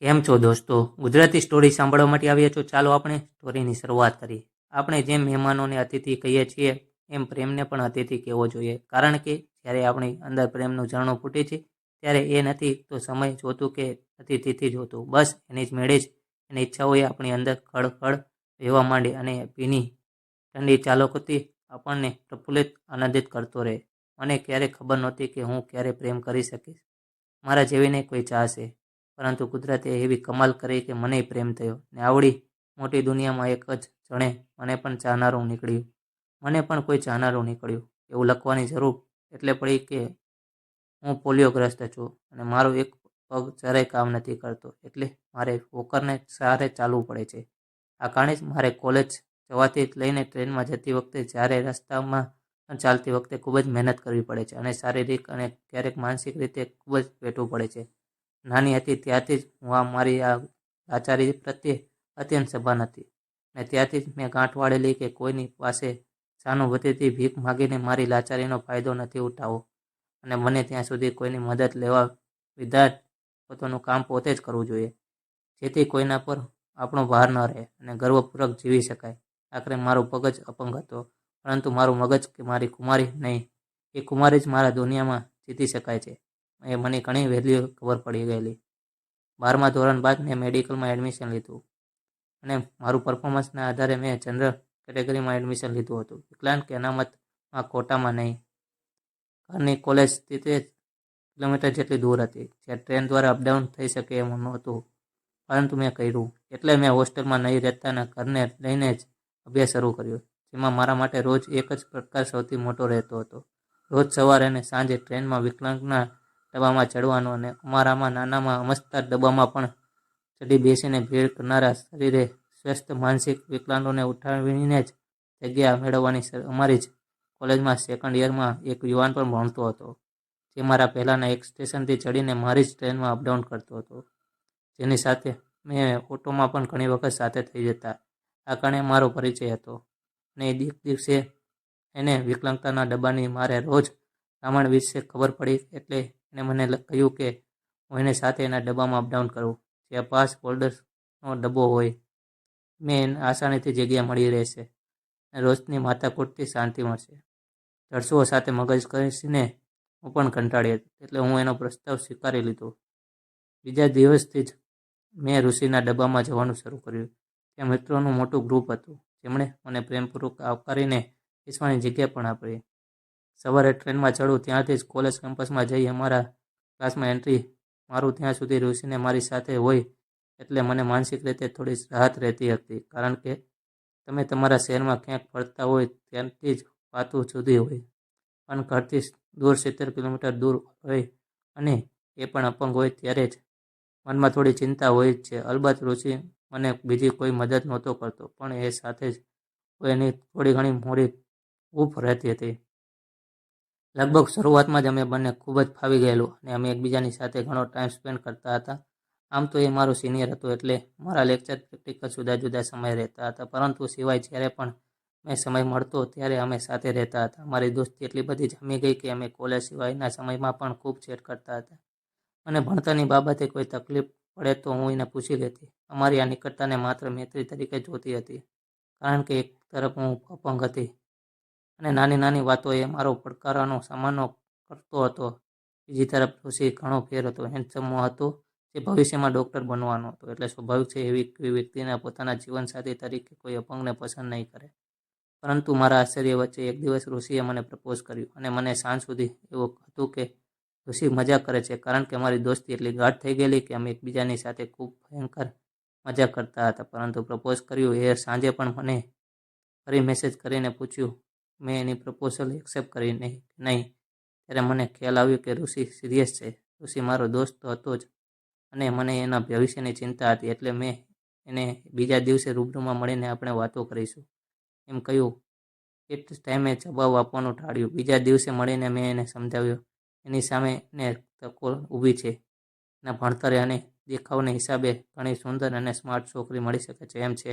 કેમ છો દોસ્તો? ગુજરાતી સ્ટોરી સાંભળવા માટે આવ્યા છો? ચાલો આપણે સ્ટોરીની શરૂઆત કરીએ. આપણે જેમ મહેમાનોને અતિથિ કહીએ છીએ એમ પ્રેમને પણ અતિથિ કહેવો જોઈએ, કારણ કે જ્યારે આપણી અંદર પ્રેમનું ઝરણું ફૂટે છે ત્યારે એ નથી તો સમય જોતું કે અતિથિથી જોતું, બસ એની જ મેળે જ એની ઈચ્છાઓએ આપણી અંદર ખળખળ રહેવા માંડે અને ભીની ઠંડી ચાલકોથી આપણને પ્રફુલ્લિત આનંદિત કરતો રહે. મને ક્યારેય ખબર નહોતી કે હું ક્યારે પ્રેમ કરી શકીશ, મારા જેવીને કોઈ ચાહશે, પરંતુ કુદરતે એવી કમાલ કરી કે મને પ્રેમ થયો ને આવડી મોટી દુનિયામાં એક જ જણે મને પણ ચાહનારું નીકળ્યું. મને પણ કોઈ ચાહનારું નીકળ્યું એવું લખવાની જરૂર એટલે પડી કે હું પોલિયોગ્રસ્ત છું અને મારો એક પગ જરાય કામ નથી કરતો, એટલે મારે વોકરને સહારે ચાલવું પડે છે. આ કારણે જ મારે કોલેજ જવાથી લઈને ટ્રેનમાં જતી વખતે જ્યારે રસ્તામાં ચાલતી વખતે ખૂબ જ મહેનત કરવી પડે છે અને શારીરિક અને ક્યારેક માનસિક રીતે ખૂબ જ વેઠવું પડે છે. નાની હતી ત્યારથી જ હું મારી આ લાચારી પ્રત્યે અત્યંત સભાન હતી અને ત્યારથી જ મેં ગાંઠ વાળેલી કે કોઈની પાસે સહાનુભૂતિથી ભીખ માગીને મારી લાચારીનો ફાયદો નથી ઉઠાવવો અને બને ત્યાં સુધી કોઈની મદદ લેવા વિધાત પોતાનું કામ પોતે જ કરવું જોઈએ, જેથી કોઈના પર આપણો ભાર ન રહે અને ગર્વપૂર્વક જીવી શકાય. આખરે મારો પગ જ અપંગ હતો, પરંતુ મારું મગજ કે મારી કુમારી નહીં, એ કુમારી જ મારા દુનિયામાં જીતી શકાય છે, એ મને ઘણી વહેલી ખબર પડી ગયેલી. 12મા ધોરણ બાદ મેં મેડિકલમાં એડમિશન લીધું અને મારું પરફોર્મન્સના આધારે મેં જનરલ કેટેગરીમાં એડમિશન લીધું હતું. વિકલાંગ કે અનામતમાં કોટામાં નહીં. ઘરની કોલેજ 30 કિલોમીટર જેટલી દૂર હતી, જ્યાં ટ્રેન દ્વારા અપડાઉન થઈ શકે એમ નહોતું, પરંતુ મેં કર્યું. એટલે મેં હોસ્ટેલમાં નહીં રહેતાના ઘરને લઈને જ અભ્યાસ શરૂ કર્યો, જેમાં મારા માટે રોજ એક જ પડકાર સૌથી મોટો રહેતો હતો. રોજ સવારે અને સાંજે ટ્રેનમાં વિકલાંગના ડબ્બામાં ચડવાનું અને અમારામાં નાનામાં અમસ્તા ડબ્બામાં પણ ચડી બેસીને ભીડ કરનારા શરીરે સ્વસ્થ માનસિક વિકલાંગોને ઉઠાવીને જ જગ્યા મેળવવાની અમારી જ કોલેજમાં સેકન્ડ યરમાં એક યુવાન પણ ભણતો હતો, જે મારા પહેલાંના એક સ્ટેશનથી ચડીને મારી જ ટ્રેનમાં અપડાઉન કરતો હતો, જેની સાથે મેં ઓટોમાં પણ ઘણી વખત સાથે થઈ જતા. આ કારણે મારો પરિચય હતો અને એક દિવસે એને વિકલાંગતાના ડબ્બાની મારે રોજ રામાયણ વિશે ખબર પડી, એટલે એને મને કહ્યું કે હું એને સાથે એના ડબ્બામાં અપડાઉન કરું, જ્યાં પાસ હોલ્ડર્સનો ડબ્બો હોય. મેં એને આસાનીથી જગ્યા મળી રહેશે અને રોજની માથાકૂટથી શાંતિ મળશે. જળસુઓ સાથે મગજ કસીને હું પણ કંટાળી હતી, એટલે હું એનો પ્રસ્તાવ સ્વીકારી લીધો. બીજા દિવસથી જ મેં ઋષિના ડબ્બામાં જવાનું શરૂ કર્યું. ત્યાં મિત્રોનું મોટું ગ્રુપ હતું, જેમણે મને પ્રેમપૂર્વક આવકારીને બેસવાની જગ્યા પણ આપી. સવારે ટ્રેનમાં ચડું ત્યાંથી જ કોલેજ કેમ્પસમાં જઈ અમારા ક્લાસમાં એન્ટ્રી મારું ત્યાં સુધી ઋષિને મારી સાથે હોય એટલે મને માનસિક રીતે થોડી રાહત રહેતી હતી, કારણ કે તમે તમારા શહેરમાં ક્યાંક ફરતા હોય ત્યાંથી જ વાતો જુદી હોય, પણ ઘરથી દૂર 70 કિલોમીટર દૂર હોય અને એ પણ અપંગ હોય ત્યારે જ મનમાં થોડી ચિંતા હોય જ છે. અલબત્ત ઋષિ મને બીજી કોઈ મદદ નહોતો કરતો, પણ એ સાથે જ એની થોડી ઘણી મોડી ઊફ રહેતી હતી. લગભગ શરૂઆતમાં જ અમે બંને ખૂબ જ ફાવી ગયેલું અને અમે એકબીજાની સાથે ઘણો ટાઈમ સ્પેન્ડ કરતા હતા. આમ તો એ મારો સિનિયર હતો, એટલે મારા લેક્ચર પ્રેક્ટિકલ જુદા જુદા સમયે રહેતા હતા, પરંતુ સિવાય જ્યારે પણ મેં સમય મળતો ત્યારે અમે સાથે રહેતા હતા. અમારી દોસ્તી એટલી બધી જામી ગઈ કે અમે કોલેજ સિવાયના સમયમાં પણ ખૂબ ચેટ કરતા હતા. મને ભણતરની બાબતે કોઈ તકલીફ પડે તો હું એને પૂછી લેતી. અમારી આ નિકટતાને માત્ર મૈત્રી તરીકે જોતી હતી, કારણ કે એક તરફ હું અપંગ હતી અને નાની નાની વાતોએ મારો પડકારનો સામનો કરતો હતો. બીજી તરફ ઋષિ ઘણો ફેર હતો, હેન્ડસમ હતો, જે ભવિષ્યમાં ડૉક્ટર બનવાનો હતો, એટલે સ્વાભાવિક છે એવી કોઈ વ્યક્તિને પોતાના જીવનસાથી તરીકે કોઈ અપંગને પસંદ નહીં કરે. પરંતુ મારા આશ્ચર્ય વચ્ચે એક દિવસ ઋષિએ મને પ્રપોઝ કર્યું અને મને સાંજ સુધી એવું હતું કે ઋષિ મજાક કરે છે, કારણ કે અમારી દોસ્તી એટલી ગાઢ થઈ ગયેલી કે અમે એકબીજાની સાથે ખૂબ ભયંકર મજાક કરતા હતા. પરંતુ પ્રપોઝ કર્યું એ સાંજે પણ મને ફરી મેસેજ કરીને પૂછ્યું મેં એની પ્રપોઝલ એક્સેપ્ટ કરી નહીં. ત્યારે મને ખ્યાલ આવ્યો કે ઋષિ સિરિયસ છે. ઋષિ મારો દોસ્ત તો હતો જ, અને મને એના ભવિષ્યની ચિંતા હતી, એટલે મેં એને બીજા દિવસે રૂબરૂમાં મળીને આપણે વાતો કરીશું એમ કહ્યું. એ જ ટાઈમે જવાબ આપવાનું ટાળ્યું. બીજા દિવસે મળીને મેં એને સમજાવ્યું એની સામે ને તકો ઊભી છે, એના ભણતરે અને દેખાવને હિસાબે ઘણી સુંદર અને સ્માર્ટ છોકરી મળી શકે છે એમ છે.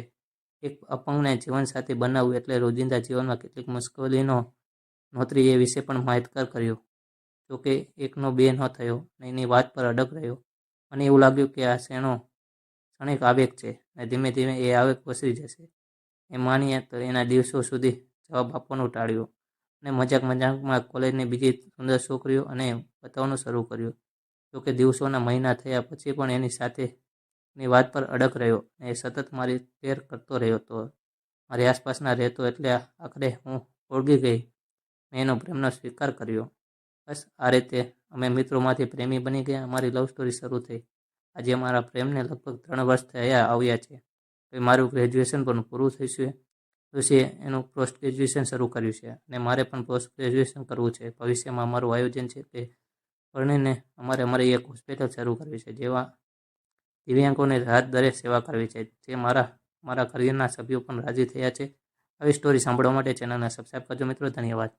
એક અપંગને જીવનસાથી બનાવવું એટલે રોજિંદા જીવનમાં કેટલીક મુશ્કેલીનો નોતરી એ વિશે પણ માહિતગાર કર્યો. જોકે એકનો બે ન થયો અને એની વાત પર અડગ રહ્યો. મને એવું લાગ્યું કે આ શેણો ક્ષણિક આવેગ છે અને ધીમે ધીમે એ આવેગ ઓસરી જશે. એમ માનીએ તો એના દિવસો સુધી જવાબ આપવાનું ટાળ્યું અને મજાક મજાકમાં કોલેજની બીજી સુંદર છોકરીઓ અને બતાવવાનું શરૂ કર્યું. જોકે દિવસોના મહિના થયા પછી પણ એની સાથેની વાત પર અડગ રહ્યો અને એ સતત મારી કેર કરતો રહ્યો તો મારી આસપાસના રહેતો એટલે આખરે હું ઓળગી ગઈ. મેં એનો પ્રેમનો સ્વીકાર કર્યો. બસ આ રીતે અમે મિત્રોમાંથી પ્રેમી બની ગયા. અમારી લવ સ્ટોરી શરૂ થઈ. આજે અમારા પ્રેમને લગભગ 3 વર્ષ થયા આવ્યા છે. હવે મારું ગ્રેજ્યુએશન પણ પૂરું થયું છે. એનું પોસ્ટ ગ્રેજ્યુએશન શરૂ કર્યું છે અને મારે પણ પોસ્ટ ગ્રેજ્યુએશન કરવું છે. ભવિષ્યમાં અમારું આયોજન છે કે પરણીને અમારે અમારી એક હોસ્પિટલ શરૂ કરવી છે, જેવા દિવ્યાંગોને રાહત દરે સેવા કરવી છે. જે મારા કરિયરના સભ્યો પણ રાજી થયા છે. આવી સ્ટોરી સાંભળવા માટે ચેનલને સબસ્ક્રાઈબ કરજો મિત્રો. ધન્યવાદ.